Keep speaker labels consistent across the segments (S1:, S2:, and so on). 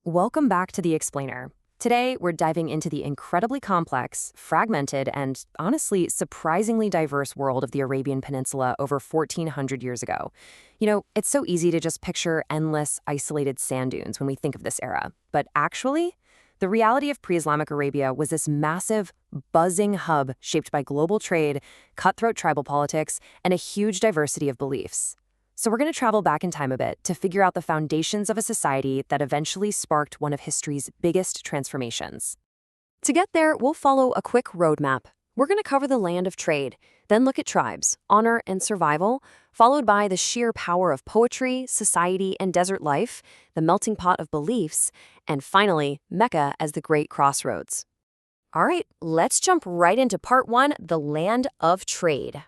S1: Welcome back to The Explainer. Today, we're diving into the incredibly complex, fragmented, and honestly, surprisingly diverse world of the Arabian Peninsula over 1,400 years ago. It's so easy to just picture endless, isolated sand dunes when we think of this era. But actually, the reality of pre-Islamic Arabia was this massive, buzzing hub shaped by global trade, cutthroat tribal politics, and a huge diversity of beliefs. So we're going to travel back in time a bit to figure out the foundations of a society that eventually sparked one of history's biggest transformations. To get there, we'll follow a quick roadmap. We're going to cover the land of trade, then look at tribes, honor, and survival, followed by the sheer power of poetry, society, and desert life, the melting pot of beliefs, and finally, Mecca as the great crossroads. All right, let's jump right into part one, the land of trade.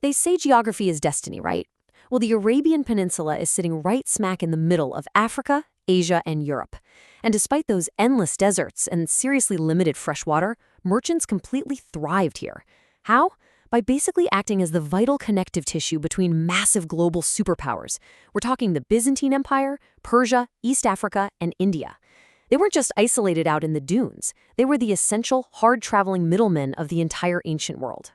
S1: They say geography is destiny, right? Well, the Arabian Peninsula is sitting right smack in the middle of Africa, Asia, and Europe. And despite those endless deserts and seriously limited fresh water, merchants completely thrived here. How? By basically acting as the vital connective tissue between massive global superpowers. We're talking the Byzantine Empire, Persia, East Africa, and India. They weren't just isolated out in the dunes. They were the essential, hard-traveling middlemen of the entire ancient world.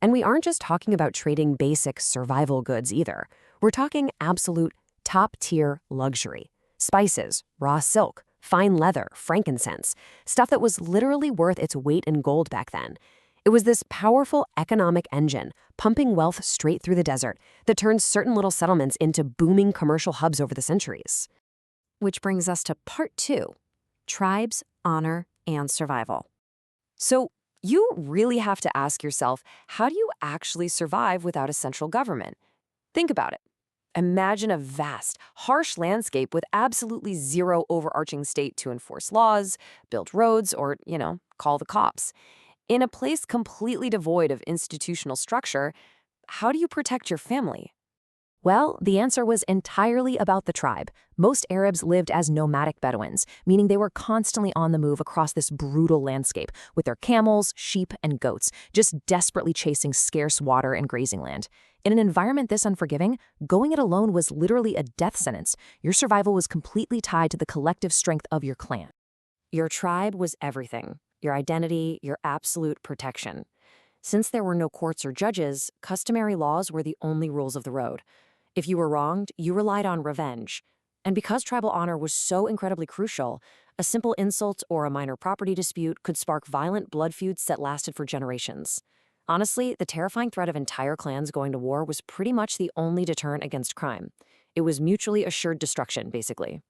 S1: And we aren't just talking about trading basic survival goods either. We're talking absolute top-tier luxury. Spices, raw silk, fine leather, frankincense, stuff that was literally worth its weight in gold back then. It was this powerful economic engine, pumping wealth straight through the desert, that turned certain little settlements into booming commercial hubs over the centuries. Which brings us to part two, tribes, honor, and survival. So, you really have to ask yourself, how do you actually survive without a central government? Think about it. Imagine a vast, harsh landscape with absolutely zero overarching state to enforce laws, build roads, or, call the cops. In a place completely devoid of institutional structure, how do you protect your family? Well, the answer was entirely about the tribe. Most Arabs lived as nomadic Bedouins, meaning they were constantly on the move across this brutal landscape with their camels, sheep, and goats, just desperately chasing scarce water and grazing land. In an environment this unforgiving, going it alone was literally a death sentence. Your survival was completely tied to the collective strength of your clan. Your tribe was everything, your identity, your absolute protection. Since there were no courts or judges, customary laws were the only rules of the road. If you were wronged, you relied on revenge. And because tribal honor was so incredibly crucial, a simple insult or a minor property dispute could spark violent blood feuds that lasted for generations. Honestly, the terrifying threat of entire clans going to war was pretty much the only deterrent against crime. It was mutually assured destruction, basically.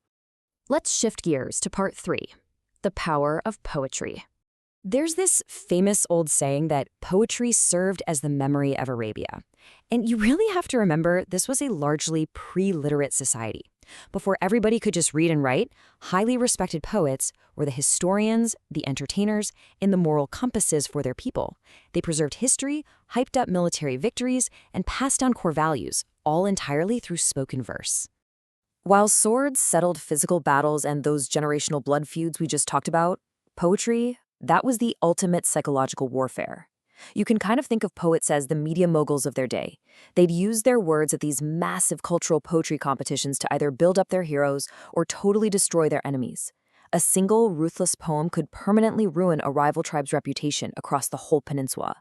S1: Let's shift gears to part three, the power of poetry. There's this famous old saying that poetry served as the memory of Arabia. And you really have to remember this was a largely pre-literate society. Before everybody could just read and write, highly respected poets were the historians, the entertainers, and the moral compasses for their people. They preserved history, hyped up military victories, and passed down core values, all entirely through spoken verse. While swords settled physical battles and those generational blood feuds we just talked about, poetry, that was the ultimate psychological warfare. You can kind of think of poets as the media moguls of their day. They'd use their words at these massive cultural poetry competitions to either build up their heroes or totally destroy their enemies. A single ruthless poem could permanently ruin a rival tribe's reputation across the whole peninsula.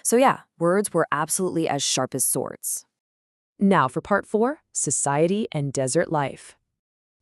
S1: So yeah, words were absolutely as sharp as swords. Now for part four, society and desert life.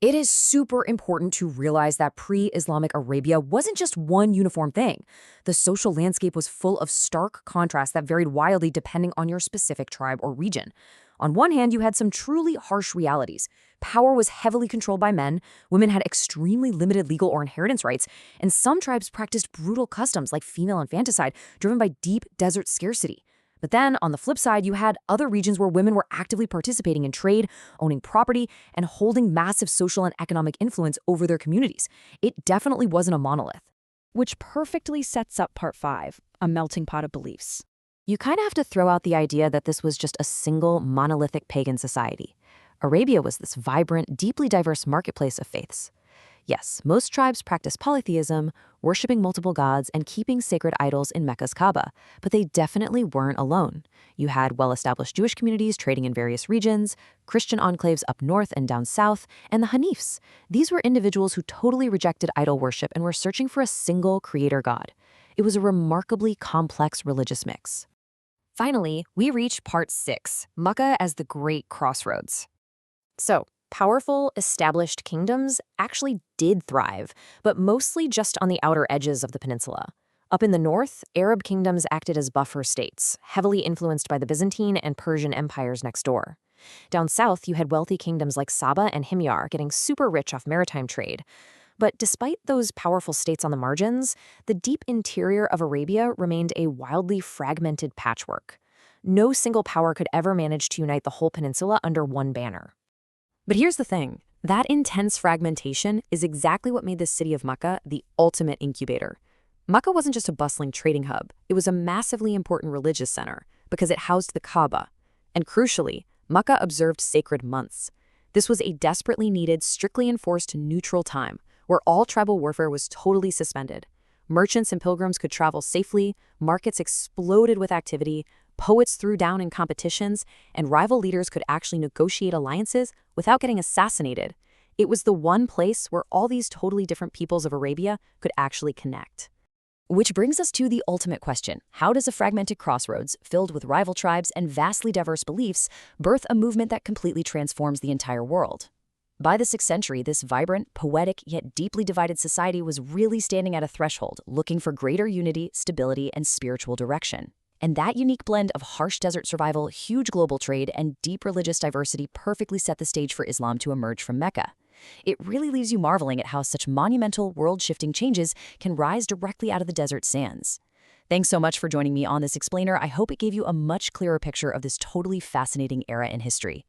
S1: It is super important to realize that pre-Islamic Arabia wasn't just one uniform thing. The social landscape was full of stark contrasts that varied wildly depending on your specific tribe or region. On one hand, you had some truly harsh realities. Power was heavily controlled by men, women had extremely limited legal or inheritance rights, and some tribes practiced brutal customs like female infanticide, driven by deep desert scarcity. But then, on the flip side, you had other regions where women were actively participating in trade, owning property, and holding massive social and economic influence over their communities. It definitely wasn't a monolith. Which perfectly sets up part five, a melting pot of beliefs. You kind of have to throw out the idea that this was just a single monolithic pagan society. Arabia was this vibrant, deeply diverse marketplace of faiths. Yes, most tribes practice polytheism, worshiping multiple gods and keeping sacred idols in Mecca's Kaaba, but they definitely weren't alone. You had well-established Jewish communities trading in various regions, Christian enclaves up north and down south, and the Hanifs. These were individuals who totally rejected idol worship and were searching for a single creator god. It was a remarkably complex religious mix. Finally, we reach part 6, Mecca as the Great Crossroads. So, powerful, established kingdoms actually did thrive, but mostly just on the outer edges of the peninsula. Up in the north, Arab kingdoms acted as buffer states, heavily influenced by the Byzantine and Persian empires next door. Down south, you had wealthy kingdoms like Saba and Himyar getting super rich off maritime trade. But despite those powerful states on the margins, the deep interior of Arabia remained a wildly fragmented patchwork. No single power could ever manage to unite the whole peninsula under one banner. But here's the thing. That intense fragmentation is exactly what made the city of Mecca the ultimate incubator. Mecca wasn't just a bustling trading hub. It was a massively important religious center because it housed the Kaaba. And crucially, Mecca observed sacred months. This was a desperately needed, strictly enforced neutral time where all tribal warfare was totally suspended. Merchants and pilgrims could travel safely, markets exploded with activity, poets threw down in competitions, and rival leaders could actually negotiate alliances without getting assassinated. It was the one place where all these totally different peoples of Arabia could actually connect. Which brings us to the ultimate question. How does a fragmented crossroads, filled with rival tribes and vastly diverse beliefs, birth a movement that completely transforms the entire world? By the 6th century, this vibrant, poetic, yet deeply divided society was really standing at a threshold, looking for greater unity, stability, and spiritual direction. And that unique blend of harsh desert survival, huge global trade, and deep religious diversity perfectly set the stage for Islam to emerge from Mecca. It really leaves you marveling at how such monumental, world-shifting changes can rise directly out of the desert sands. Thanks so much for joining me on this explainer. I hope it gave you a much clearer picture of this totally fascinating era in history.